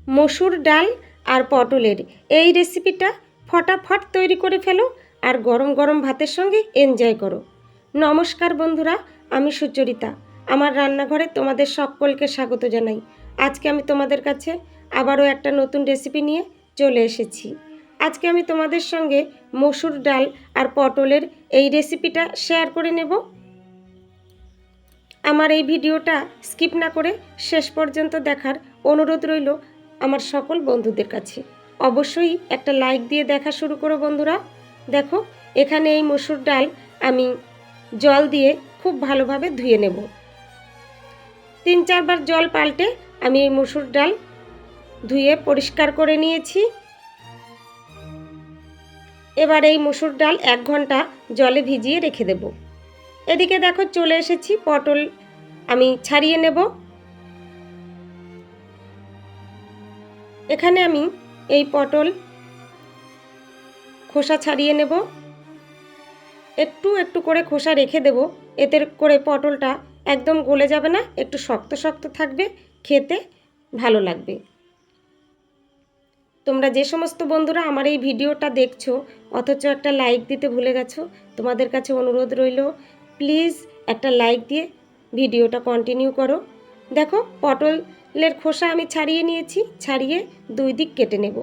মসুর ডাল আর পটলের এই রেসিপিটা ফটাফট তৈরি করে ফেলো আর গরম গরম ভাতের সঙ্গে এনজয় করো। নমস্কার বন্ধুরা, আমি সুচরিতা। আমার রান্নাঘরে তোমাদের সকলকে স্বাগত জানাই। আজকে আমি তোমাদের কাছে আবারও একটা নতুন রেসিপি নিয়ে চলে এসেছি। আজকে আমি তোমাদের সঙ্গে মসুর ডাল আর পটলের এই রেসিপিটা শেয়ার করে নেব। আমার এই ভিডিওটা স্কিপ না করে শেষ পর্যন্ত দেখার অনুরোধ রইল আমার সকল বন্ধুদের কাছে। অবশ্যই একটা লাইক দিয়ে দেখা শুরু করো বন্ধুরা। দেখো, এখানে এই মসুর ডাল আমি জল দিয়ে খুব ভালোভাবে ধুয়ে নেব। 3-4 বার জল পাল্টে আমি এই মসুর ডাল ধুয়ে পরিষ্কার করে নিয়েছি। এবার এই মসুর ডাল 1 ঘন্টা জলে ভিজিয়ে রেখে দেব। এদিকে দেখো চলে এসেছি, পটল আমি ছাড়িয়ে নেব। এখানে আমি এই পটল খোসা ছাড়িয়ে নেব। একটু একটু করে খোসা রেখে দেব, এতে করে পটলটা একদম গলে যাবে না, একটু শক্ত শক্ত থাকবে, খেতে ভালো লাগবে। তোমরা যে সমস্ত বন্ধুরা আমার এই ভিডিওটা দেখছো অথচ একটা লাইক দিতে ভুলে গেছো, তোমাদের কাছে অনুরোধ রইল প্লিজ একটা লাইক দিয়ে ভিডিওটা কন্টিনিউ করো। দেখো, পটলের খোসা আমি ছাড়িয়ে নিয়েছি, ছাড়িয়ে 2 দিক কেটে নেব।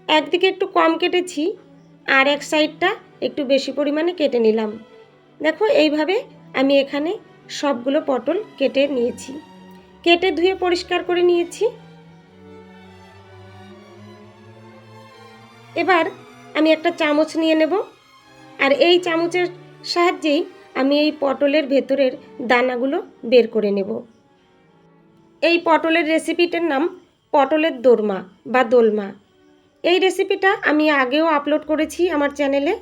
একদিকে একটু কম কেটেছি আর এক সাইডটা একটু বেশি পরিমাণে কেটে নিলাম। দেখো, এইভাবে আমি এখানে সবগুলো পটল কেটে নিয়েছি, কেটে ধুয়ে পরিষ্কার করে নিয়েছি। এবার আমি একটা চামচ নিয়ে নেব আর এই চামচের সাহায্যেই আমি এই পটলের ভেতরের দানাগুলো বের করে নেব। এই পটলের রেসিপিটার নাম পটলের দোরমা বা দোলমা। এই রেসিপিটা আমি আগেও আপলোড করেছি আমার চ্যানেলে।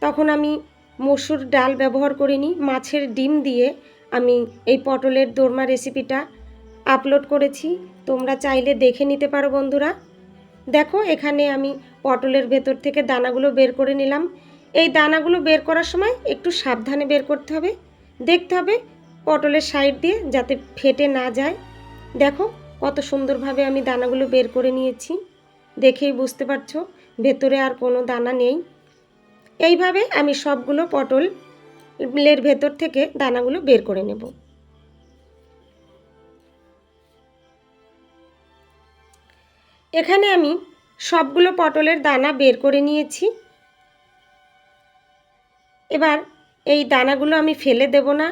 তখন আমি মসুর ডাল ব্যবহার করিনি, মাছের ডিম দিয়ে আমি এই পটলের দোরমা রেসিপিটা আপলোড করেছি। তোমরা চাইলে দেখে নিতে পারো বন্ধুরা। দেখো, এখানে আমি পটলের ভেতর থেকে দানাগুলো বের করে নিলাম। এই দানাগুলো বের করার সময় একটু সাবধানে বের করতে হবে, দেখতে হবে পটলের সাইড দিয়ে যাতে ফেটে না যায়। দেখো কত সুন্দরভাবে আমি দানাগুলো বের করে নিয়েছি, দেখেই বুঝতে পারছো ভেতরে আর কোনো দানা নেই। এইভাবে আমি সবগুলো পটলের ভেতর থেকে দানাগুলো বের করে নেব। এখানে আমি সবগুলো পটলের দানা বের করে নিয়েছি। এবার এই দানাগুলো আমি ফেলে দেব না,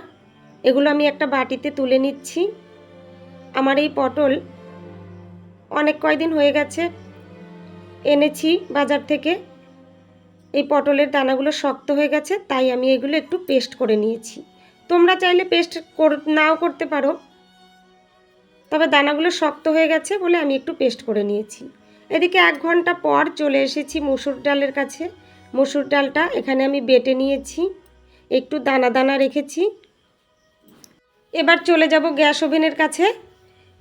এগুলো আমি একটা বাটিতে তুলে নিচ্ছি। আমার এই পটল অনেক কয়দিন হয়ে গেছে এনেছি বাজার থেকে। এই পটলের দানাগুলো শক্ত হয়ে গেছে, তাই আমি এগুলো একটু পেস্ট করে নিয়েছি। তোমরা চাইলে পেস্ট নাও করতে পারো, তবে দানাগুলো শক্ত হয়ে গেছে বলে আমি একটু পেস্ট করে নিয়েছি। এদিকে 1 ঘন্টা পর চলে এসেছি মসুর ডালের কাছে। মসুর ডালটা এখানে আমি বেটে নিয়েছি, একটু দানা দানা রেখেছি। এবার চলে যাব গ্যাস ওভেনের কাছে।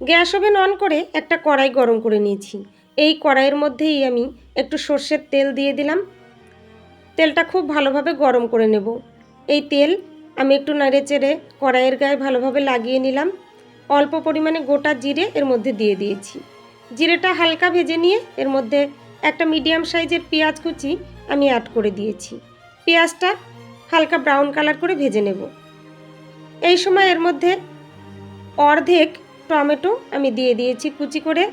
গ্যাস ওভেন অন করে একটা কড়াই গরম করে নিয়েছি। এই কড়াইয়ের মধ্যেই আমি একটু সর্ষের তেল দিয়ে দিলাম। তেলটা খুব ভালোভাবে গরম করে নেব। এই তেল আমি একটু নেড়ে চেড়ে কড়াইয়ের গায়ে ভালোভাবে লাগিয়ে নিলাম। অল্প পরিমাণে গোটা জিরে এর মধ্যে দিয়ে দিয়েছি। জিরেটা হালকা ভেজে নিয়ে এর মধ্যে একটা মিডিয়াম সাইজের পেঁয়াজ কুচি আমি অ্যাড করে দিয়েছি। পেঁয়াজটা হালকা ব্রাউন কালার করে ভেজে নেব। এই সময় এর মধ্যে অর্ধেক টমেটো আমি দিয়ে দিয়েছি কুচি করে।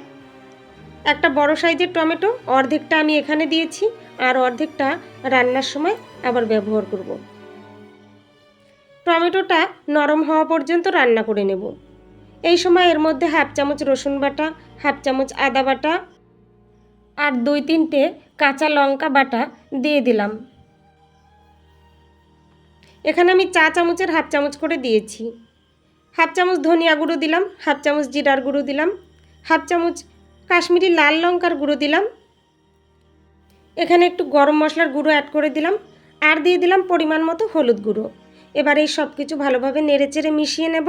একটা বড় সাইজের টমেটো, অর্ধেকটা আমি এখানে দিয়েছি আর অর্ধেকটা রান্নার সময় আবার ব্যবহার করব। টমেটোটা নরম হওয়া পর্যন্ত রান্না করে নেব। এই সময় এর মধ্যে 1/2 চামচ রসুন বাটা, 1/2 চামচ আদা বাটা আর 2-3টে কাঁচা লঙ্কা বাটা দিয়ে দিলাম। এখানে আমি চা চামচের 1/2 চামচ করে দিয়েছি। 1/2 চামচ ধনিয়া গুঁড়ো দিলাম, 1/2 চামচ জিরার গুঁড়ো দিলাম, 1/2 চামচ কাশ্মীরি লাল লঙ্কার গুঁড়ো দিলাম। এখানে একটু গরম মশলার গুঁড়ো অ্যাড করে দিলাম আর দিয়ে দিলাম পরিমাণ মতো হলুদ গুঁড়ো। এবার এই সব কিছু ভালোভাবে নেড়েচেড়ে মিশিয়ে নেব।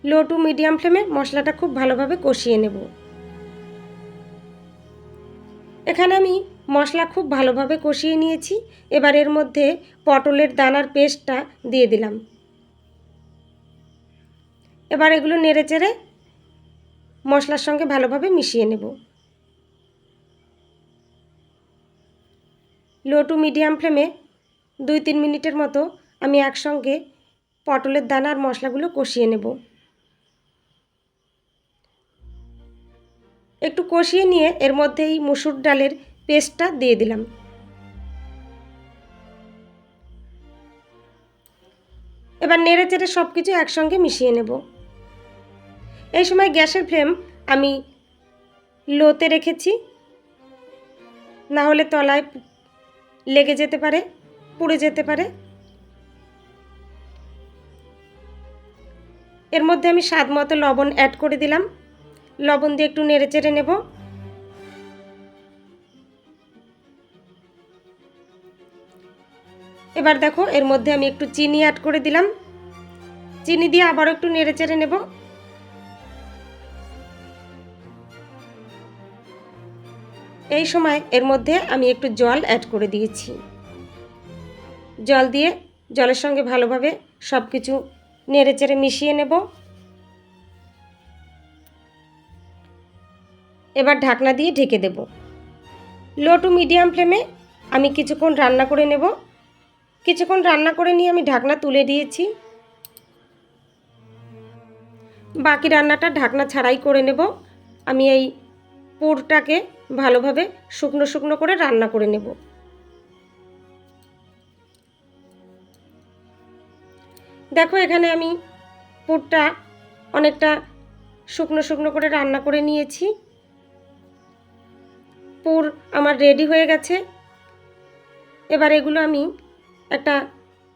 লো টু মিডিয়াম ফ্লেমে মশলাটা খুব ভালোভাবে কষিয়ে নেব। এখানে আমি মশলা খুব ভালোভাবে কষিয়ে নিয়েছি। এবার এর মধ্যে পটলের দানার পেস্টটা দিয়ে দিলাম। এবার এগুলো নেড়েচেড়ে মশলার সঙ্গে ভালোভাবে মিশিয়ে নেব। লো টু মিডিয়াম ফ্লেমে 2-3 মিনিটের মতো আমি একসঙ্গে পটলের দানা আর মশলাগুলো কষিয়ে নেব। একটু কষিয়ে নিয়ে এর মধ্যে এই মুসুর ডালের পেস্টটা দিয়ে দিলাম। এবার নেড়ে চেড়ে সব কিছু একসঙ্গে মিশিয়ে নেব। এই সময় গ্যাসের ফ্লেম আমি লোতে রেখেছি, না হলে তলায় লেগে যেতে পারে, পুড়ে যেতে পারে। এর মধ্যে আমি স্বাদ মতো লবণ অ্যাড করে দিলাম। লবণ দিয়ে একটু নেড়ে চেড়ে নেব। এবার দেখো এর মধ্যে আমি একটু চিনি অ্যাড করে দিলাম। চিনি দিয়ে আবারও একটু নেড়ে চেড়ে নেব। এই সময় এর মধ্যে আমি একটু জল অ্যাড করে দিয়েছি। জল দিয়ে জলের সঙ্গে ভালোভাবে সব কিছু নেড়ে চেড়ে মিশিয়ে নেব। এবার ঢাকনা দিয়ে ঢেকে দেব। লো টু মিডিয়াম ফ্লেমে আমি কিছুক্ষণ রান্না করে নেব। কিছুক্ষণ রান্না করে নিয়ে আমি ঢাকনা তুলে দিয়েছি। বাকি রান্নাটা ঢাকনা ছাড়াই করে নেব। আমি এই পুরটাকে ভালোভাবে শুকনো শুকনো করে রান্না করে নেব। দেখো এখানে আমি পুরটা অনেকটা শুকনো শুকনো করে রান্না করে নিয়েছি। পুর আমার রেডি হয়ে গেছে। এবার এগুলো আমি একটা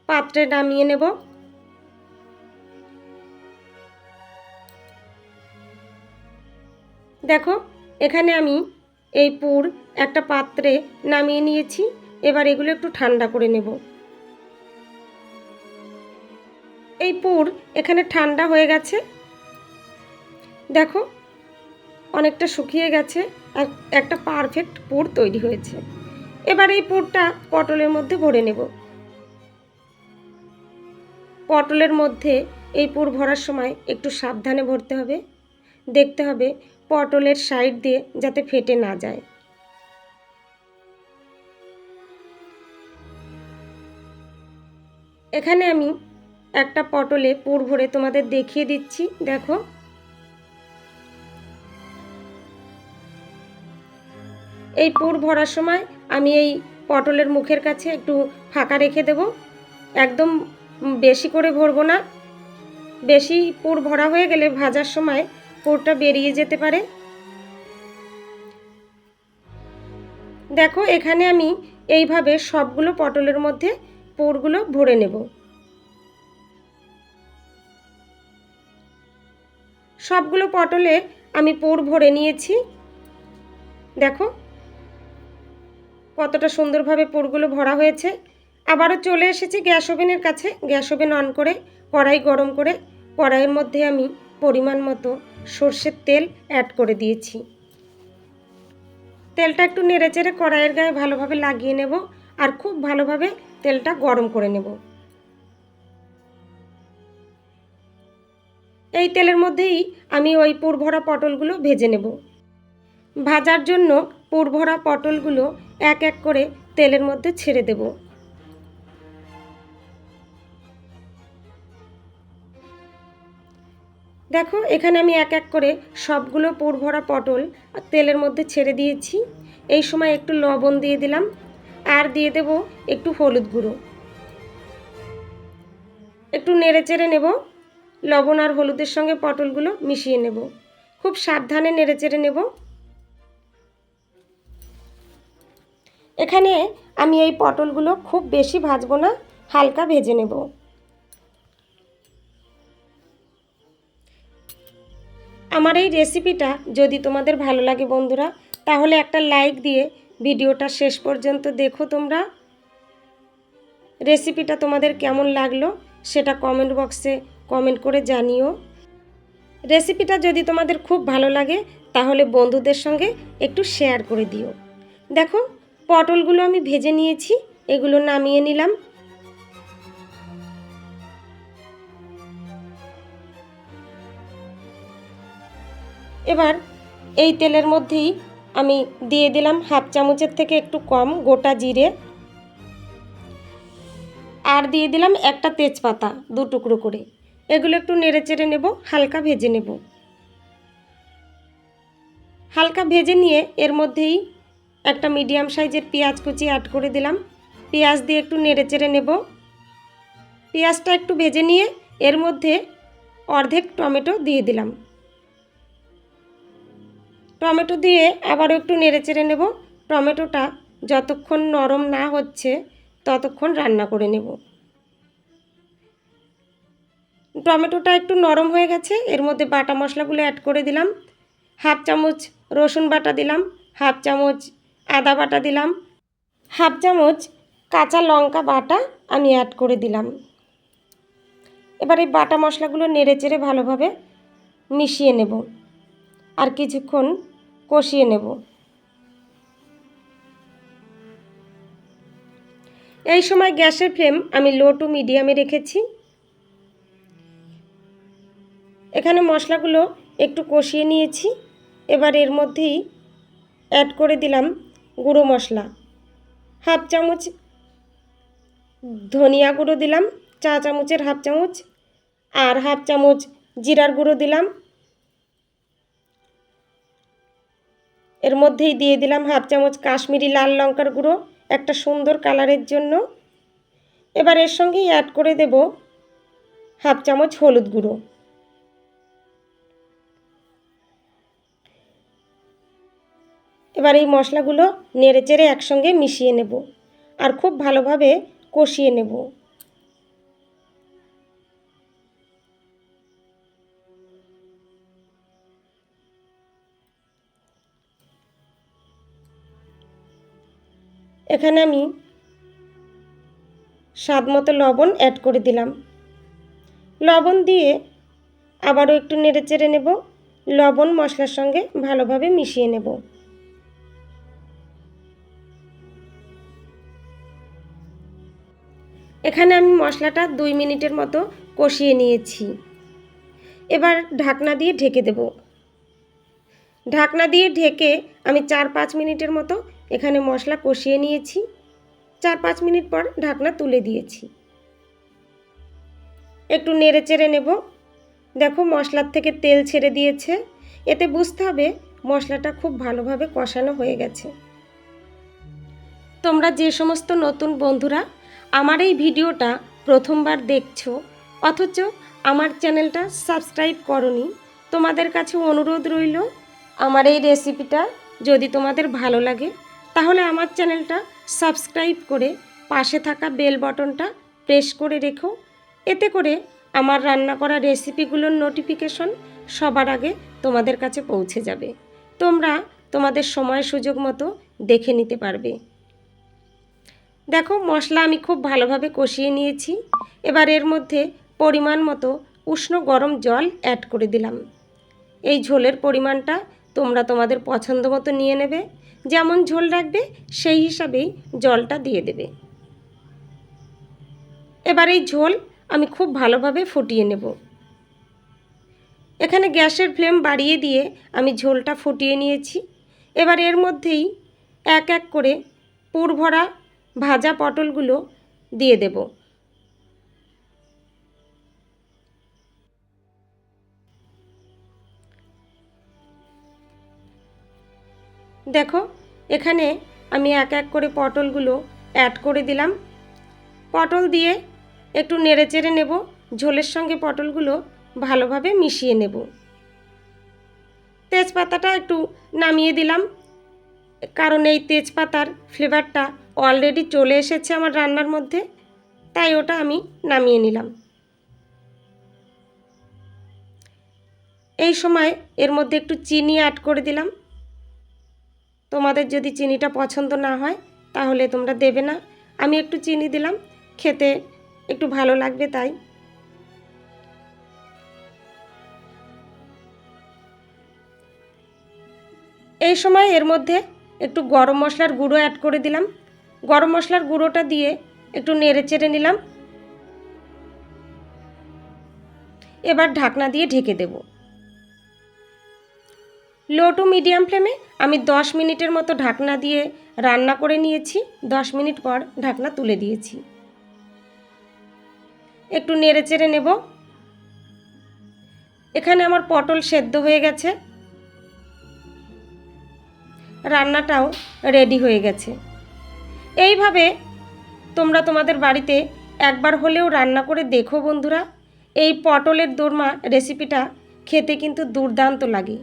পাত্রে নামিয়ে নেব। দেখো এখানে আমি এই পুর একটা পাত্রে নামিয়ে নিয়েছি। এবার এগুলো একটু ঠান্ডা করে নেব। এই পুর এখানে ঠান্ডা হয়ে গেছে। দেখো অনেকটা শুকিয়ে গেছে আর একটা পারফেক্ট পুর তৈরি হয়েছে। এবার এই পুরটা পটলের মধ্যে ভরে নেব। পটলের মধ্যে এই পুর ভরার সময় একটু সাবধানে ভরতে হবে। দেখতে হবে পটলের সাইড দিয়ে যাতে ফেটে না যায়। এখানে আমি একটা পটলে পুর ভরে তোমাদের দেখিয়ে দিচ্ছি। দেখো এই পুর ভরার সময় আমি এই পটলের মুখের কাছে একটু ফাঁকা রেখে দেব। একদম বেশি করে ভরবো না। বেশি পুর ভরা হয়ে গেলে ভাজার সময় পুরটা বেরিয়ে যেতে পারে। দেখো এখানে আমি এইভাবে সবগুলো পটলের মধ্যে পুরগুলো ভরে নেব। সবগুলো পটলে আমি পুর ভরে নিয়েছি। দেখো কতটা সুন্দরভাবে পুরগুলো ভরা হয়েছে। আবারও চলে এসেছি গ্যাস ওভেনের কাছে। গ্যাস ওভেন অন করে কড়াই গরম করে কড়াইয়ের মধ্যে আমি পরিমাণ মতো সর্ষের তেল অ্যাড করে দিয়েছি। তেলটা একটু নেড়েচেড়ে কড়াইয়ের গায়ে ভালোভাবে লাগিয়ে নেব আর খুব ভালোভাবে তেলটা গরম করে নেব। এই তেলের মধ্যেই আমি ওই পুর ভরা পটলগুলো ভেজে নেব। ভাজার জন্য পুর ভরা পটলগুলো এক এক করে তেলের মধ্যে ছেড়ে দেব। দেখো এখানে আমি এক এক করে সবগুলো পুর ভরা পটল তেলের মধ্যে ছেড়ে দিয়েছি। এই সময় একটু লবণ দিয়ে দিলাম আর দিয়ে দেব একটু হলুদ গুঁড়ো। একটু নেড়ে চেড়ে নেব। লবণ আর হলুদের সঙ্গে পটলগুলো মিশিয়ে নেব। খুব সাবধানে নেড়ে চেড়ে নেব। এখানে আমি এই পটলগুলো খুব বেশি ভাজবো না, হালকা ভেজে নেব। আমার এই রেসিপিটা যদি তোমাদের ভালো লাগে বন্ধুরা, তাহলে একটা লাইক দিয়ে ভিডিওটা শেষ পর্যন্ত দেখো। তোমরা রেসিপিটা তোমাদের কেমন লাগলো সেটা কমেন্ট বক্সে কমেন্ট করে জানিও। রেসিপিটা যদি তোমাদের খুব ভালো লাগে তাহলে বন্ধুদের সঙ্গে একটু শেয়ার করে দিও। দেখো পটলগুলো আমি ভেজে নিয়েছি, এগুলো নামিয়ে নিলাম। এবার এই তেলের মধ্যেই আমি দিয়ে দিলাম হাফ চামচের থেকে একটু কম গোটা জিরে, আর দিয়ে দিলাম একটা তেজপাতা 2 টুকরো করে। এগুলো একটু নেড়েচেড়ে নেব, হালকা ভেজে নেব। হালকা ভেজে নিয়ে এর মধ্যেই একটা মিডিয়াম সাইজের পেঁয়াজ কুচি অ্যাড করে দিলাম। পেঁয়াজ দিয়ে একটু নেড়েচেড়ে নেব। পেঁয়াজটা একটু ভেজে নিয়ে এর মধ্যে অর্ধেক টমেটো দিয়ে দিলাম। টমেটো দিয়ে আবারও একটু নেড়েচেড়ে নেব। টমেটোটা যতক্ষণ নরম না হচ্ছে ততক্ষণ রান্না করে নেব। টমেটোটা একটু নরম হয়ে গেছে, এর মধ্যে বাটা মশলাগুলো অ্যাড করে দিলাম। হাফ চামচ রসুন বাটা দিলাম, হাফ চামচ আদা বাটা দিলাম, হাফ চামচ কাঁচা লঙ্কা বাটা আমি অ্যাড করে দিলাম। এবার এই বাটা মশলাগুলো নেড়েচেড়ে ভালোভাবে মিশিয়ে নেব আর কিছুক্ষণ কষিয়ে নেব। এই সময় গ্যাসের ফ্লেম আমি লো টু মিডিয়ামে রেখেছি। এখানে মশলাগুলো একটু কষিয়ে নিয়েছি। এবার এর মধ্যেই অ্যাড করে দিলাম গুঁড়ো মশলা। হাফ চামচ ধনিয়া গুঁড়ো দিলাম, চা চামচের হাফ চামচ, আর হাফ চামচ জিরার গুঁড়ো দিলাম। এর মধ্যেই দিয়ে দিলাম হাফ চামচ কাশ্মীরি লাল লঙ্কার গুঁড়ো, একটা সুন্দর কালারের জন্য। এবার এর সঙ্গেই অ্যাড করে দেব হাফ চামচ হলুদ গুঁড়ো। এবার এই মশলাগুলো নেড়েচেড়ে একসঙ্গে মিশিয়ে নেব আর খুব ভালোভাবে কষিয়ে নেব। এখানে আমি স্বাদ মতো লবণ অ্যাড করে দিলাম। লবণ দিয়ে আবারও একটু নেড়েচেড়ে নেব। লবণ মশলার সঙ্গে ভালোভাবে মিশিয়ে নেব। এখানে আমি মশলাটা 2 মিনিটের মতো কষিয়ে নিয়েছি। এবার ঢাকনা দিয়ে ঢেকে দেব। ঢাকনা দিয়ে ঢেকে আমি 4-5 মিনিটের মতো এখানে মশলা কষিয়ে নিয়েছি। 4-5 মিনিট পর ঢাকনা তুলে দিয়েছি। একটু নেড়েচেড়ে নেব। দেখো মশলার থেকে তেল ছেড়ে দিয়েছে, এতে বুঝতে হবে মশলাটা খুব ভালোভাবে কষানো হয়ে গেছে। তোমরা যে সমস্ত নতুন বন্ধুরা আমার এই ভিডিওটা প্রথমবার দেখছো অথচ আমার চ্যানেলটা সাবস্ক্রাইব করনি, তোমাদের কাছে অনুরোধ রইল আমার এই রেসিপিটা যদি তোমাদের ভালো লাগে তাহলে আমার চ্যানেলটা সাবস্ক্রাইব করে পাশে থাকা বেল বাটনটা প্রেস করে রেখো। এতে করে আমার রান্না করা রেসিপিগুলোর নোটিফিকেশন সবার আগে তোমাদের কাছে পৌঁছে যাবে। তোমরা তোমাদের সময় সুযোগ মতো দেখে নিতে পারবে। দেখো মশলা আমি খুব ভালোভাবে কষিয়ে নিয়েছি। এবার এর মধ্যে পরিমাণ মতো উষ্ণ গরম জল অ্যাড করে দিলাম। এই ঝোলের পরিমাণটা তোমরা তোমাদের পছন্দ মতো নিয়ে নেবে, যেমন ঝোল রাখবে সেই হিসাবেই জলটা দিয়ে দেবে। এবার এই ঝোল আমি খুব ভালোভাবে ফুটিয়ে নেব। এখানে গ্যাসের ফ্লেম বাড়িয়ে দিয়ে আমি ঝোলটা ফুটিয়ে নিয়েছি। এবার এর মধ্যেই এক এক করে পুর ভরা ভাজা পটলগুলো দিয়ে দেব। দেখো এখানে আমি এক এক করে পটলগুলো অ্যাড করে দিলাম। পটল দিয়ে একটু নেড়েচেড়ে নেব, ঝোলের সঙ্গে পটলগুলো ভালোভাবে মিশিয়ে নেব। তেজপাতাটা একটু নামিয়ে দিলাম, কারণ এই তেজপাতার ফ্লেভারটা অলরেডি চলে এসেছে আমার রান্নার মধ্যে, তাই ওটা আমি নামিয়ে নিলাম। এই সময় এর মধ্যে একটু চিনি অ্যাড করে দিলাম। তোমাদের যদি চিনিটা পছন্দ না হয় তাহলে তোমরা দেবে না, আমি একটু চিনি দিলাম, খেতে একটু ভালো লাগবে তাই। এই সময় এর মধ্যে একটু গরম মশলার গুঁড়ো অ্যাড করে দিলাম। গরম মশলার গুঁড়োটা দিয়ে একটু নেড়েচেড়ে নিলাম। এবার ঢাকনা দিয়ে ঢেকে দেব। লো টু মিডিয়াম ফ্লেমে আমি 10 মিনিটের মতো ঢাকনা দিয়ে রান্না করে নিয়েছি। 10 মিনিট পর ঢাকনা তুলে দিয়েছি। একটু নেড়েচেড়ে নেব। এখানে আমার পটল সেদ্ধ হয়ে গেছে, রান্নাটাও রেডি হয়ে গেছে। এইভাবে তোমরা তোমাদের বাড়িতে একবার হলেও রান্না করে দেখো বন্ধুরা। এই পটলের দোরমা রেসিপিটা খেতে কিন্তু দুর্দান্ত লাগে।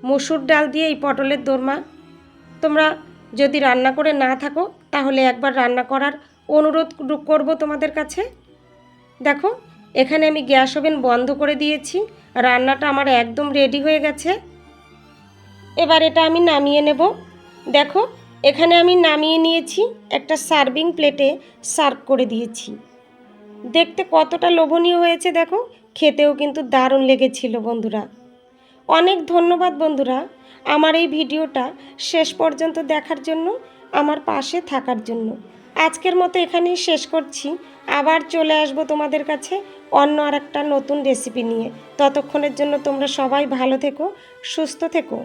মসুর ডাল দিয়ে এই পটলের দোরমা তোমরা যদি রান্না করে না থাকো তাহলে একবার রান্না করার অনুরোধ করব তোমাদের কাছে। দেখো এখানে আমি গ্যাস ওভেন বন্ধ করে দিয়েছি, রান্নাটা আমার একদম রেডি হয়ে গেছে। এবার এটা আমি নামিয়ে নেব। দেখো এখানে আমি নামিয়ে নিয়েছি, একটা সার্ভিং প্লেটে সার্ভ করে দিয়েছি। দেখতে কতটা লোভনীয় হয়েছে দেখো, খেতেও কিন্তু দারুণ লেগেছিল বন্ধুরা। অনেক ধন্যবাদ বন্ধুরা আমার এই ভিডিওটা শেষ পর্যন্ত দেখার জন্য, আমার পাশে থাকার জন্য। আজকের মতো এখানেই শেষ করছি। আবার চলে আসবো তোমাদের কাছে অন্য আর একটা নতুন রেসিপি নিয়ে। ততক্ষণের জন্য তোমরা সবাই ভালো থেকো, সুস্থ থেকো।